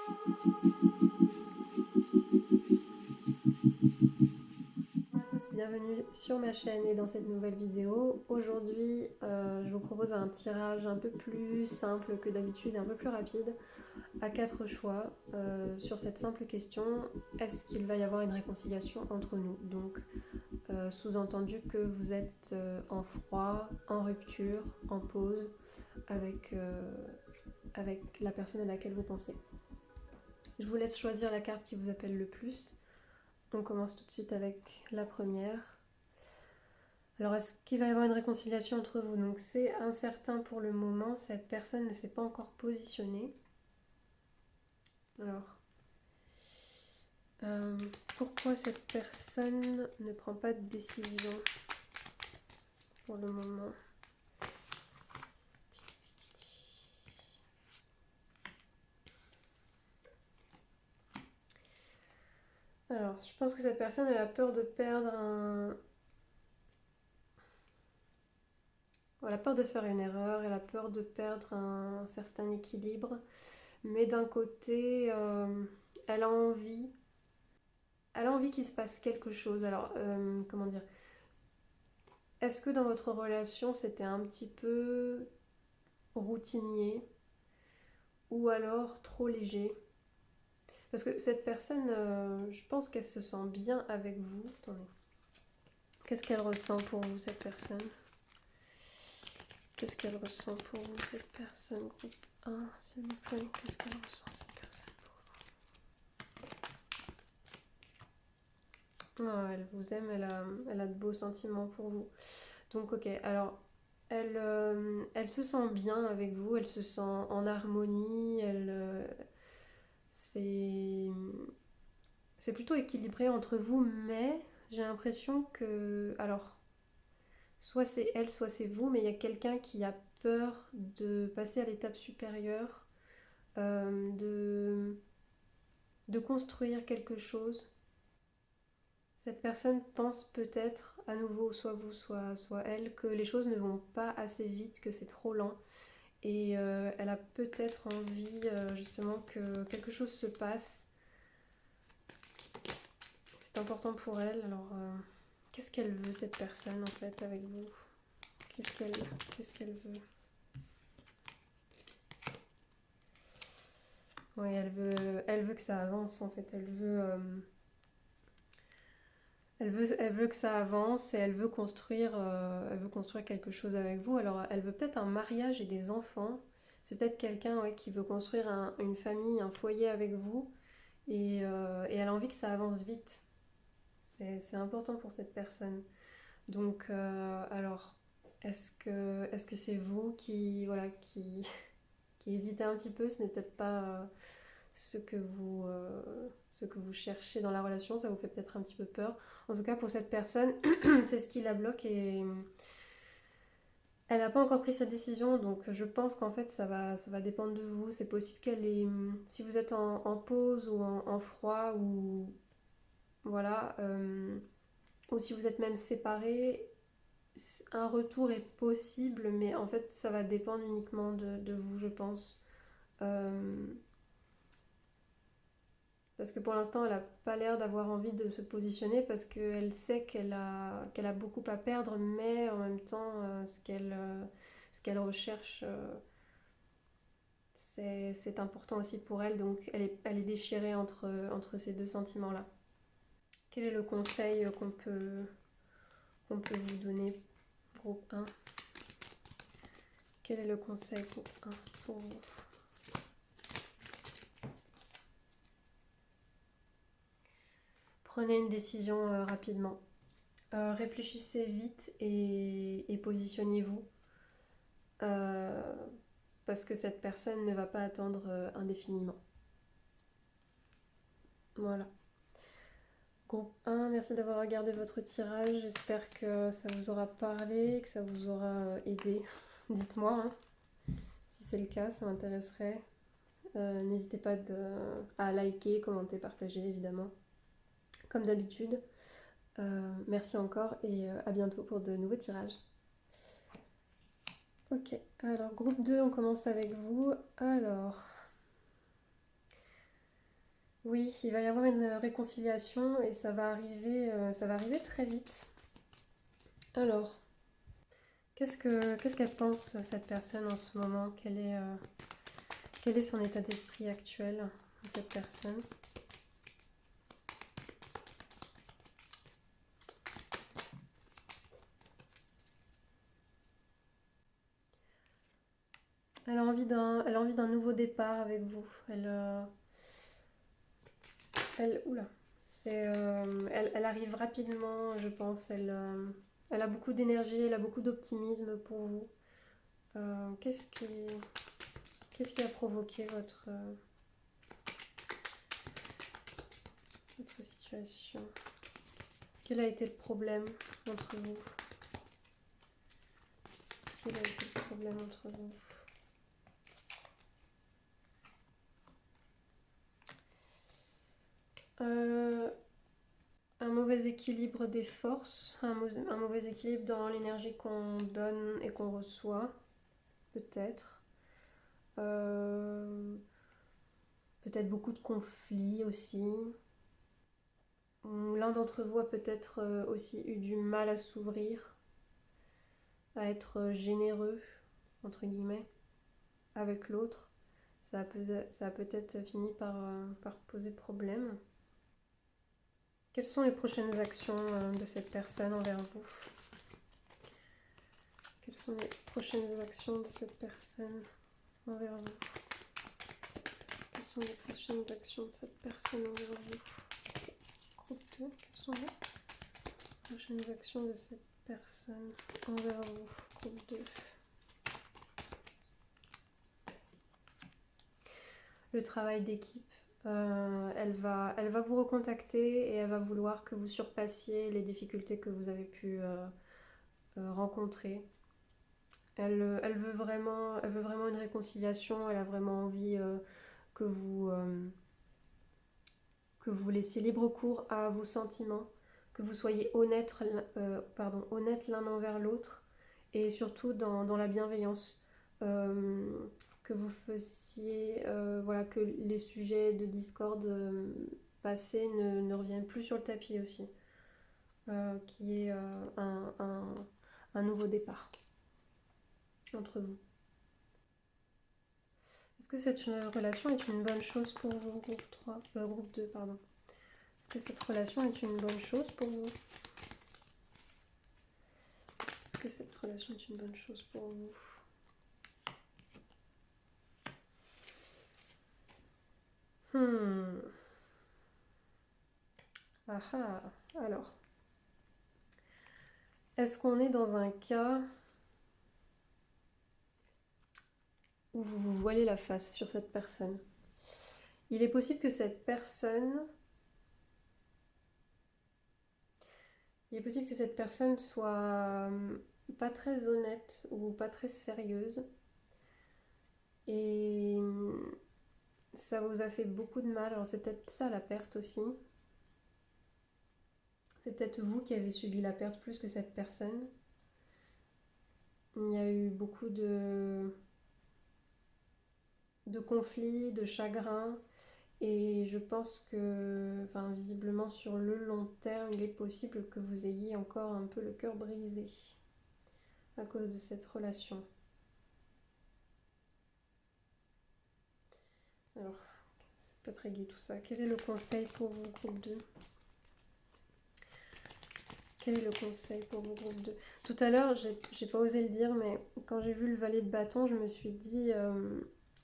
Bonjour à tous, bienvenue sur ma chaîne et dans cette nouvelle vidéo. Aujourd'hui, je vous propose un tirage un peu plus simple que d'habitude, un peu plus rapide, à 4 choix sur cette simple question: est-ce qu'il va y avoir une réconciliation entre nous? Donc, sous-entendu que vous êtes en froid, en rupture, en pause avec la personne à laquelle vous pensez. Je vous laisse choisir la carte qui vous appelle le plus. On commence tout de suite avec la première. Alors, est-ce qu'il va y avoir une réconciliation entre vous? Donc, c'est incertain pour le moment. Cette personne ne s'est pas encore positionnée. Alors, euh, pourquoi cette personne ne prend pas de décision pour le moment? Alors, je pense que cette personne, elle a peur de perdre un... Elle a peur de faire une erreur, elle a peur de perdre un certain équilibre. Mais d'un côté, elle a envie... Elle a envie qu'il se passe quelque chose. Alors, comment dire? Est-ce que dans votre relation, c'était un petit peu routinier ou alors trop léger? Parce que cette personne, je pense qu'elle se sent bien avec vous. Attendez. Qu'est-ce qu'elle ressent pour vous, cette personne? Qu'est-ce qu'elle ressent pour vous, cette personne? Groupe 1, s'il vous plaît. Qu'est-ce qu'elle ressent, cette personne, pour vous? Oh, elle vous aime, elle a de beaux sentiments pour vous. Donc, ok, alors, elle se sent bien avec vous, elle se sent en harmonie, c'est c'est plutôt équilibré entre vous, mais j'ai l'impression que, alors, soit c'est elle, soit c'est vous, mais il y a quelqu'un qui a peur de passer à l'étape supérieure, euh, de, de construire quelque chose. Cette personne pense peut-être, à nouveau, soit vous, soit elle, que les choses ne vont pas assez vite, que c'est trop lent. Et elle a peut-être envie justement que quelque chose se passe. C'est important pour elle. Alors, qu'est-ce qu'elle veut, cette personne, en fait, avec vous? Qu'est-ce qu'elle veut? Oui, elle veut que ça avance, en fait. Elle veut que ça avance et elle veut construire quelque chose avec vous. Alors, elle veut peut-être un mariage et des enfants. C'est peut-être quelqu'un, ouais, qui veut construire une famille, un foyer avec vous. Et elle a envie que ça avance vite. C'est important pour cette personne. Donc, alors, est-ce que c'est vous qui, voilà, qui hésitez un petit peu? Ce n'est peut-être pas ce que vous cherchez dans la relation, ça vous fait peut-être un petit peu peur. En tout cas, pour cette personne, c'est ce qui la bloque et elle n'a pas encore pris sa décision, donc je pense qu'en fait, ça va dépendre de vous. C'est possible qu'elle est, si vous êtes en pause ou en froid ou voilà, ou si vous êtes même séparés, un retour est possible, mais en fait, ça va dépendre uniquement de vous, je pense. Euh, Parce que pour l'instant, elle n'a pas l'air d'avoir envie de se positionner parce qu'elle sait qu'elle a beaucoup à perdre, mais en même temps, ce qu'elle recherche, c'est important aussi pour elle. Donc, elle est déchirée entre ces deux sentiments-là. Quel est le conseil qu'on peut vous donner, groupe 1? Quel est le conseil, groupe 1, pour vous? Prenez une décision rapidement. Réfléchissez vite et positionnez-vous. Euh, Parce que cette personne ne va pas attendre indéfiniment. Voilà. Groupe 1, merci d'avoir regardé votre tirage. J'espère que ça vous aura parlé, que ça vous aura aidé. Dites-moi, hein, si c'est le cas, ça m'intéresserait. N'hésitez pas à liker, commenter, partager, évidemment, comme d'habitude. Merci encore et à bientôt pour de nouveaux tirages. Ok, alors groupe 2, on commence avec vous. Alors, Oui, il va y avoir une réconciliation et ça va arriver très vite. Alors, qu'est-ce qu'elle pense, cette personne, en ce moment? Quel est son état d'esprit actuel, cette personne? Elle a envie d'un nouveau départ avec vous. Oula, elle arrive rapidement, je pense. Elle a beaucoup d'énergie, elle a beaucoup d'optimisme pour vous. Euh, qu'est-ce qui, qu'est-ce qui a provoqué votre situation? Quel a été le problème entre vous? Quel a été le problème entre vous? Euh, un mauvais équilibre des forces, un mauvais équilibre dans l'énergie qu'on donne et qu'on reçoit, peut-être. Euh, peut-être beaucoup de conflits aussi. L'un d'entre vous a peut-être aussi eu du mal à s'ouvrir, à être généreux, entre guillemets, avec l'autre. Ça a peut-être fini par poser problème. Quelles sont les prochaines actions de cette personne envers vous? Quelles sont les prochaines actions de cette personne envers vous? Quelles sont les prochaines actions de cette personne envers vous? Groupe 2, quelles sont les prochaines actions de cette personne envers vous? Groupe 2. Le travail d'équipe. Elle va vous recontacter et elle va vouloir que vous surpassiez les difficultés que vous avez pu rencontrer. Elle veut vraiment une réconciliation. Elle a vraiment envie que vous, euh, que vous laissiez libre cours à vos sentiments, que vous soyez honnête l'un envers l'autre et surtout dans la bienveillance. Euh, que vous fassiez, voilà, que les sujets de discorde passés ne reviennent plus sur le tapis aussi, qui est un nouveau départ entre vous. Est-ce que cette relation est une bonne chose pour vous, groupe 3, groupe 2, pardon? Est-ce que cette relation est une bonne chose pour vous? Est-ce que cette relation est une bonne chose pour vous? Hmm. Ah ah. Alors, est-ce qu'on est dans un cas où vous vous voilez la face sur cette personne? Il est possible que cette personne... Il est possible que cette personne soit pas très honnête ou pas très sérieuse. Et ça vous a fait beaucoup de mal. Alors c'est peut-être ça la perte aussi. C'est peut-être vous qui avez subi la perte plus que cette personne. Il y a eu beaucoup de conflits, de chagrins. Et je pense que, enfin, visiblement sur le long terme, il est possible que vous ayez encore un peu le cœur brisé à cause de cette relation. Alors, c'est pas très gai tout ça. Quel est le conseil pour vous, groupe 2? Quel est le conseil pour vous, groupe 2? Tout à l'heure, j'ai pas osé le dire, mais quand j'ai vu le valet de bâton, je me suis dit,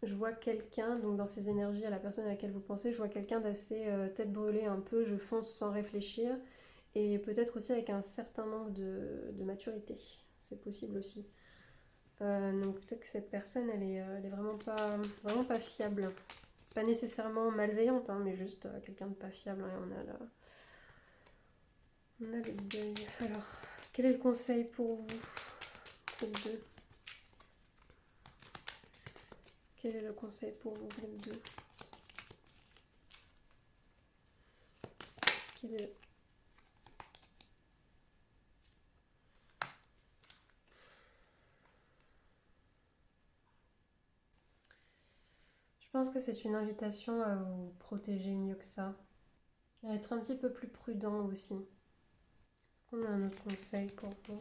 je vois quelqu'un, donc dans ces énergies, à la personne à laquelle vous pensez, je vois quelqu'un d'assez tête brûlée un peu, je fonce sans réfléchir, et peut-être aussi avec un certain manque de maturité. C'est possible aussi. Donc peut-être que cette personne, elle est vraiment pas fiable. Pas nécessairement malveillante, hein, mais juste quelqu'un de pas fiable. Hein, on a le deuil. Alors, quel est le conseil pour vous, groupe 2? Quel est le conseil pour vous, groupe 2? Quel est... pense que c'est une invitation à vous protéger mieux que ça. À être un petit peu plus prudent aussi. Est-ce qu'on a un autre conseil pour vous?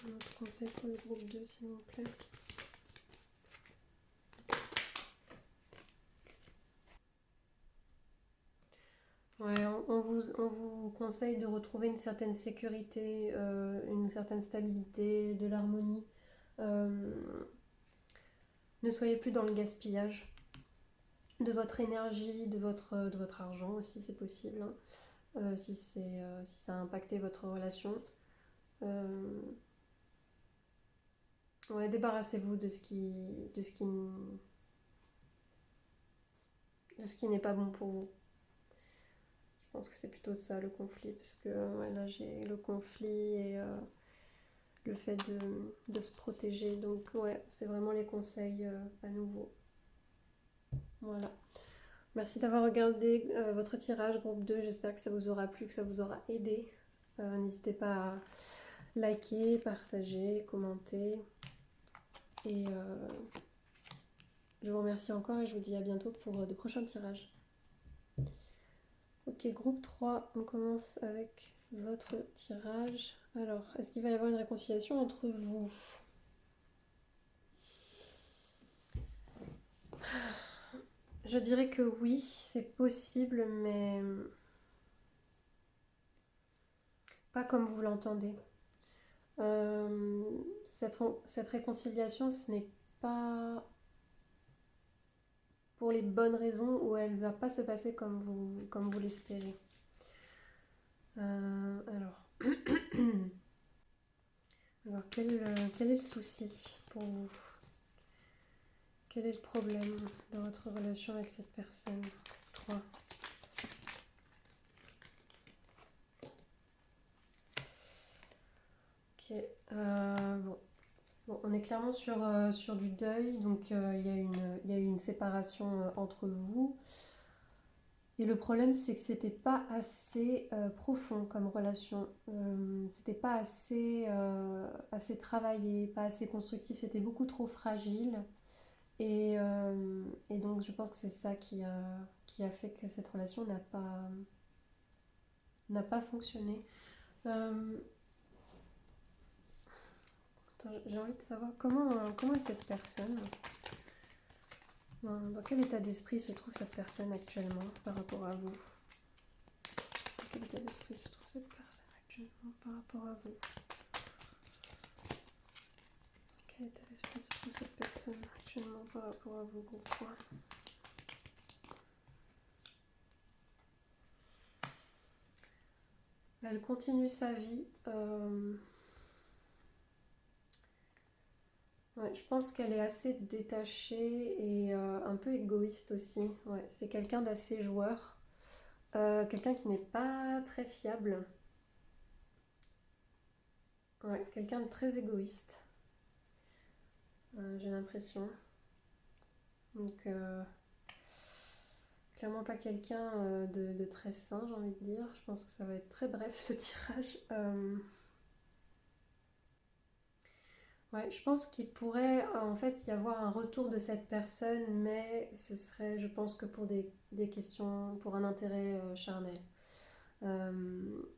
Un autre conseil pour le groupe 2, s'il vous plaît. Ouais, on vous conseille de retrouver une certaine sécurité, une certaine stabilité, de l'harmonie. Euh, ne soyez plus dans le gaspillage de votre énergie, de votre argent aussi, c'est possible, hein. Si ça a impacté votre relation. Euh, ouais, débarrassez-vous de ce qui n'est pas bon pour vous. Je pense que c'est plutôt ça le conflit, parce que ouais, là j'ai le conflit et le fait de se protéger. Donc ouais, c'est vraiment les conseils à nouveau. Voilà. Merci d'avoir regardé votre tirage groupe 2. J'espère que ça vous aura plu, que ça vous aura aidé. N'hésitez pas à liker, partager, commenter. Et je vous remercie encore et je vous dis à bientôt pour de prochains tirages. Ok, groupe 3, on commence avec votre tirage. Alors, est-ce qu'il va y avoir une réconciliation entre vous? Je dirais que oui, c'est possible, mais pas comme vous l'entendez. Cette réconciliation, ce n'est pas pour les bonnes raisons ou elle ne va pas se passer comme vous l'espérez. Alors, alors quel est le souci pour vous? Quel est le problème dans votre relation avec cette personne? 3. Ok. Bon. Bon, on est clairement sur du deuil, donc il y a eu une séparation entre vous. Et le problème, c'est que c'était pas assez profond comme relation. C'était pas assez travaillé, pas assez constructif, c'était beaucoup trop fragile. Et donc, je pense que c'est ça qui a fait que cette relation n'a pas fonctionné. Euh, j'ai envie de savoir comment est cette personne. Dans quel état d'esprit se trouve cette personne actuellement par rapport à vous? Dans quel état d'esprit se trouve cette personne actuellement par rapport à vous? Dans quel état d'esprit se trouve cette personne actuellement par rapport à vous, groupe 3? Elle continue sa vie. Ouais, je pense qu'elle est assez détachée et un peu égoïste aussi. Ouais, c'est quelqu'un d'assez joueur. Quelqu'un qui n'est pas très fiable. Ouais, quelqu'un de très égoïste. J'ai l'impression. Donc, clairement pas quelqu'un de très sain, j'ai envie de dire. Je pense que ça va être très bref ce tirage. Ouais, je pense qu'il pourrait en fait y avoir un retour de cette personne, mais ce serait, je pense, que pour des questions, pour un intérêt charnel.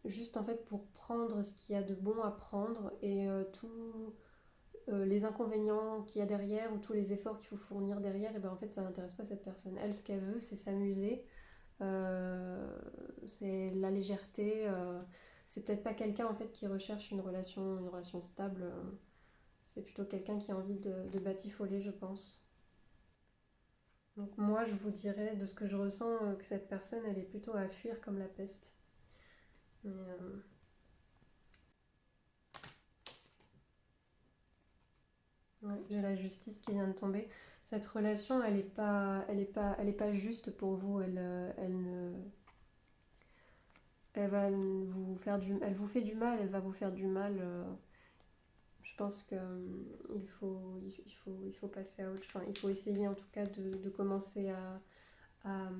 Juste en fait pour prendre ce qu'il y a de bon à prendre et tous les inconvénients qu'il y a derrière ou tous les efforts qu'il faut fournir derrière, et ben en fait ça n'intéresse pas cette personne. Elle, ce qu'elle veut, c'est s'amuser, c'est la légèreté. C'est peut-être pas quelqu'un en fait qui recherche une relation stable. C'est plutôt quelqu'un qui a envie de batifoler, je pense. Donc moi, je vous dirais, de ce que je ressens, que cette personne, elle est plutôt à fuir comme la peste. Mais, ouais, j'ai la justice qui vient de tomber. Cette relation, elle est pas juste pour vous. Elle va elle vous fait du mal. Elle va vous faire du mal. Je pense que il faut passer à autre chose. Enfin, il faut essayer en tout cas de commencer à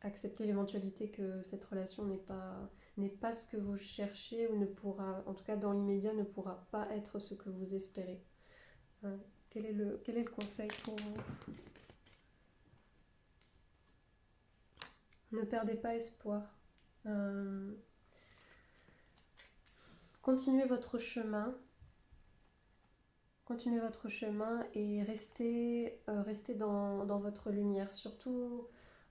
accepter l'éventualité que cette relation n'est pas ce que vous cherchez ou ne pourra, en tout cas dans l'immédiat, ne pourra pas être ce que vous espérez. Ouais. quel est le conseil pour vous? Ne perdez pas espoir. Euh, continuez votre chemin. Continuez votre chemin et restez dans votre lumière. Surtout,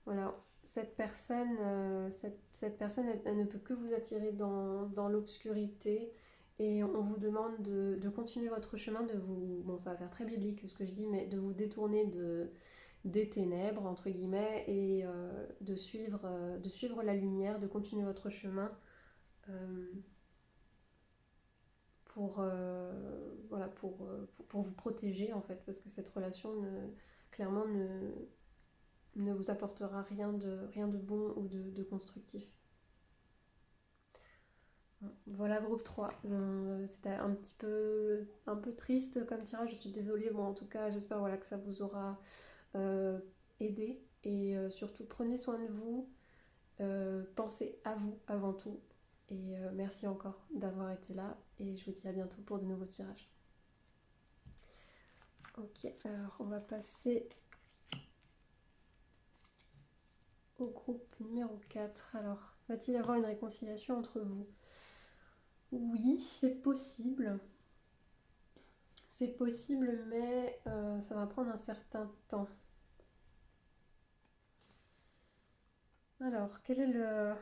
voilà, cette personne elle ne peut que vous attirer dans l'obscurité. Et on vous demande de continuer votre chemin, bon ça va faire très biblique ce que je dis, mais de vous détourner des ténèbres, entre guillemets, et de suivre la lumière, de continuer votre chemin. Euh, voilà, pour vous protéger en fait, parce que cette relation clairement ne vous apportera rien de bon ou de constructif. Voilà, groupe 3. C'était un peu triste comme tirage, je suis désolée. Bon, en tout cas, j'espère voilà, que ça vous aura aidé. Et surtout, prenez soin de vous. Pensez à vous avant tout. Et merci encore d'avoir été là. Et je vous dis à bientôt pour de nouveaux tirages. Ok, alors on va passer au groupe numéro 4. Alors, va-t-il y avoir une réconciliation entre vous? Oui, c'est possible. C'est possible, mais ça va prendre un certain temps. Alors, quel est le...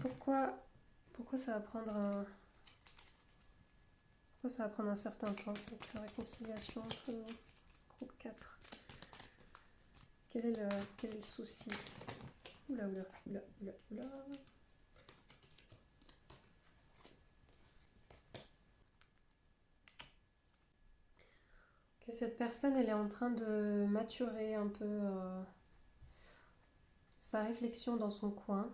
Pourquoi ça va prendre un... Pourquoi ça va prendre un certain temps, cette réconciliation entre vous? Groupe 4. Quel est le souci? Oula, oula, oula, oula, oula. Que cette personne, elle est en train de maturer un peu sa réflexion dans son coin.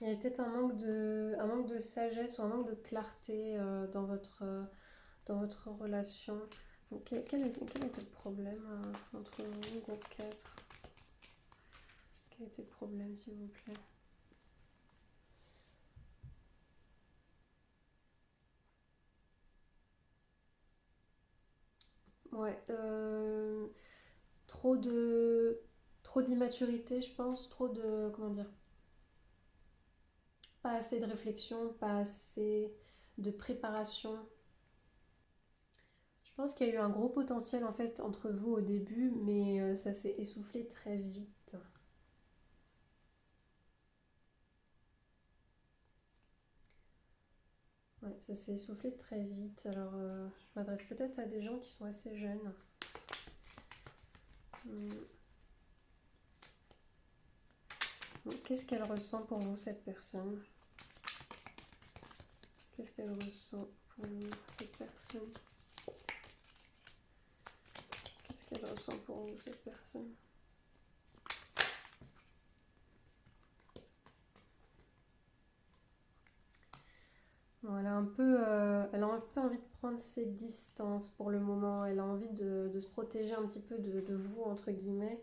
Il y a peut-être un manque de sagesse ou un manque de clarté dans votre relation. Donc, quel était le problème entre vous, groupe 4? Quel était le problème, s'il vous plaît? Ouais, trop de trop d'immaturité, je pense, trop de comment dire, pas assez de réflexion, pas assez de préparation. Je pense qu'il y a eu un gros potentiel en fait entre vous au début, mais ça s'est essoufflé très vite. Ouais, ça s'est essoufflé très vite. Alors, je m'adresse peut-être à des gens qui sont assez jeunes. Qu'est-ce qu'elle ressent pour vous, cette personne? Qu'est-ce qu'elle ressent pour vous, cette personne? Qu'est-ce qu'elle ressent pour vous, cette personne? Bon, elle a un peu envie de prendre ses distances pour le moment. Elle a envie de se protéger un petit peu de vous, entre guillemets.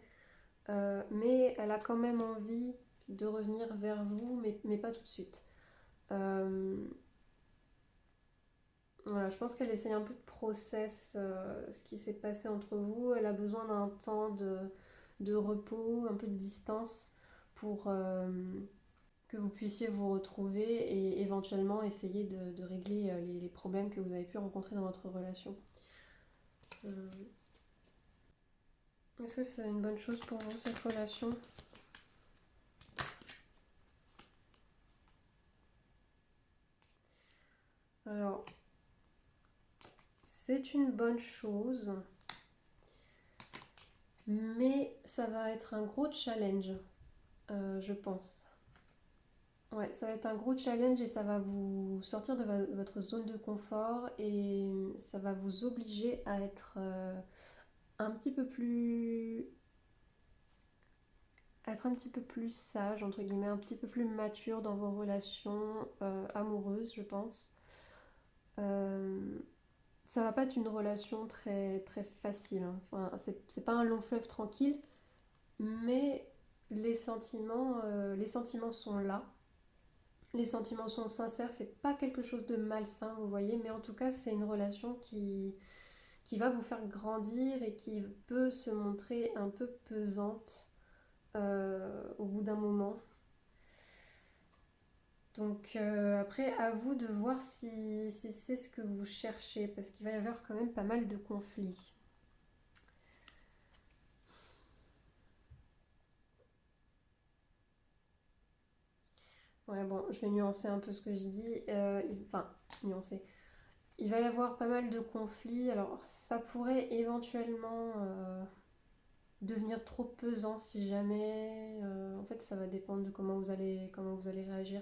Mais elle a quand même envie de revenir vers vous, mais pas tout de suite. Euh, voilà, je pense qu'elle essaye un peu de process ce qui s'est passé entre vous. Elle a besoin d'un temps de repos, un peu de distance pour que vous puissiez vous retrouver et éventuellement essayer de régler les problèmes que vous avez pu rencontrer dans votre relation. Euh, Est-ce que c'est une bonne chose pour vous, cette relation? Alors, c'est une bonne chose, mais ça va être un gros challenge, je pense. Ouais, ça va être un gros challenge et ça va vous sortir de votre zone de confort et ça va vous obliger à être un petit peu plus être un petit peu plus sage, entre guillemets, un petit peu plus mature dans vos relations amoureuses, je pense. Euh, Ça va pas être une relation très facile, hein. Enfin, c'est pas un long fleuve tranquille, mais les sentiments sont là. Les sentiments sont sincères, c'est pas quelque chose de malsain, vous voyez, mais en tout cas, c'est une relation qui va vous faire grandir et qui peut se montrer un peu pesante au bout d'un moment. Donc après, à vous de voir si c'est ce que vous cherchez, parce qu'il va y avoir quand même pas mal de conflits. Ouais, bon, je vais nuancer un peu ce que je dis. Enfin, nuancer. Il va y avoir pas mal de conflits. Alors, ça pourrait éventuellement devenir trop pesant si jamais. En fait, ça va dépendre de comment vous allez réagir.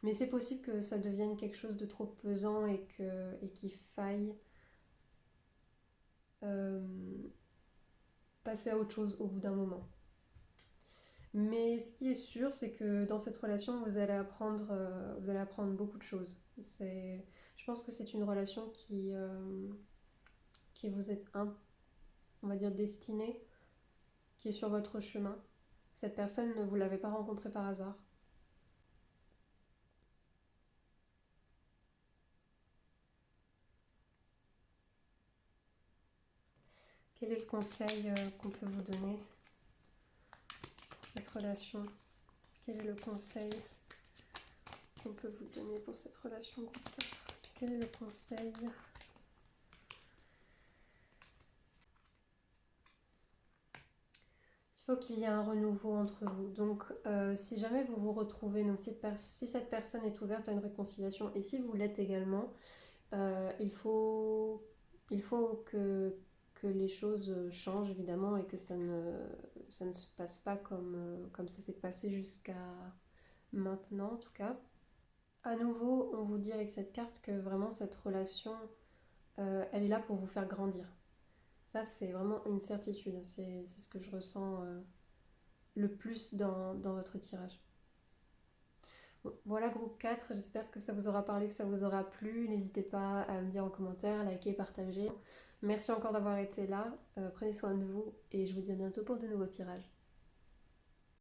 Mais c'est possible que ça devienne quelque chose de trop pesant et qu'il faille euh, passer à autre chose au bout d'un moment. Mais ce qui est sûr, c'est que dans cette relation, vous allez apprendre beaucoup de choses. Je pense que c'est une relation qui vous est, on va dire, destinée, qui est sur votre chemin. Cette personne, vous ne l'avez pas rencontrée par hasard. Quel est le conseil qu'on peut vous donner pour cette relation? Quel est le conseil qu'on peut vous donner pour cette relation groupe 4? Quel est le conseil? Il faut qu'il y ait un renouveau entre vous. Donc, si jamais vous vous retrouvez, donc si cette personne est ouverte à une réconciliation et si vous l'êtes également, euh, il faut, il faut que les choses changent évidemment et que ça ne se passe pas comme ça s'est passé jusqu'à maintenant en tout cas. À nouveau, on vous dit avec cette carte que vraiment cette relation, elle est là pour vous faire grandir. Ça, c'est vraiment une certitude. C'est ce que je ressens le plus dans votre tirage. Bon, voilà groupe 4, j'espère que ça vous aura parlé, que ça vous aura plu. N'hésitez pas à me dire en commentaire, liker, partager. Merci encore d'avoir été là. Prenez soin de vous et je vous dis à bientôt pour de nouveaux tirages.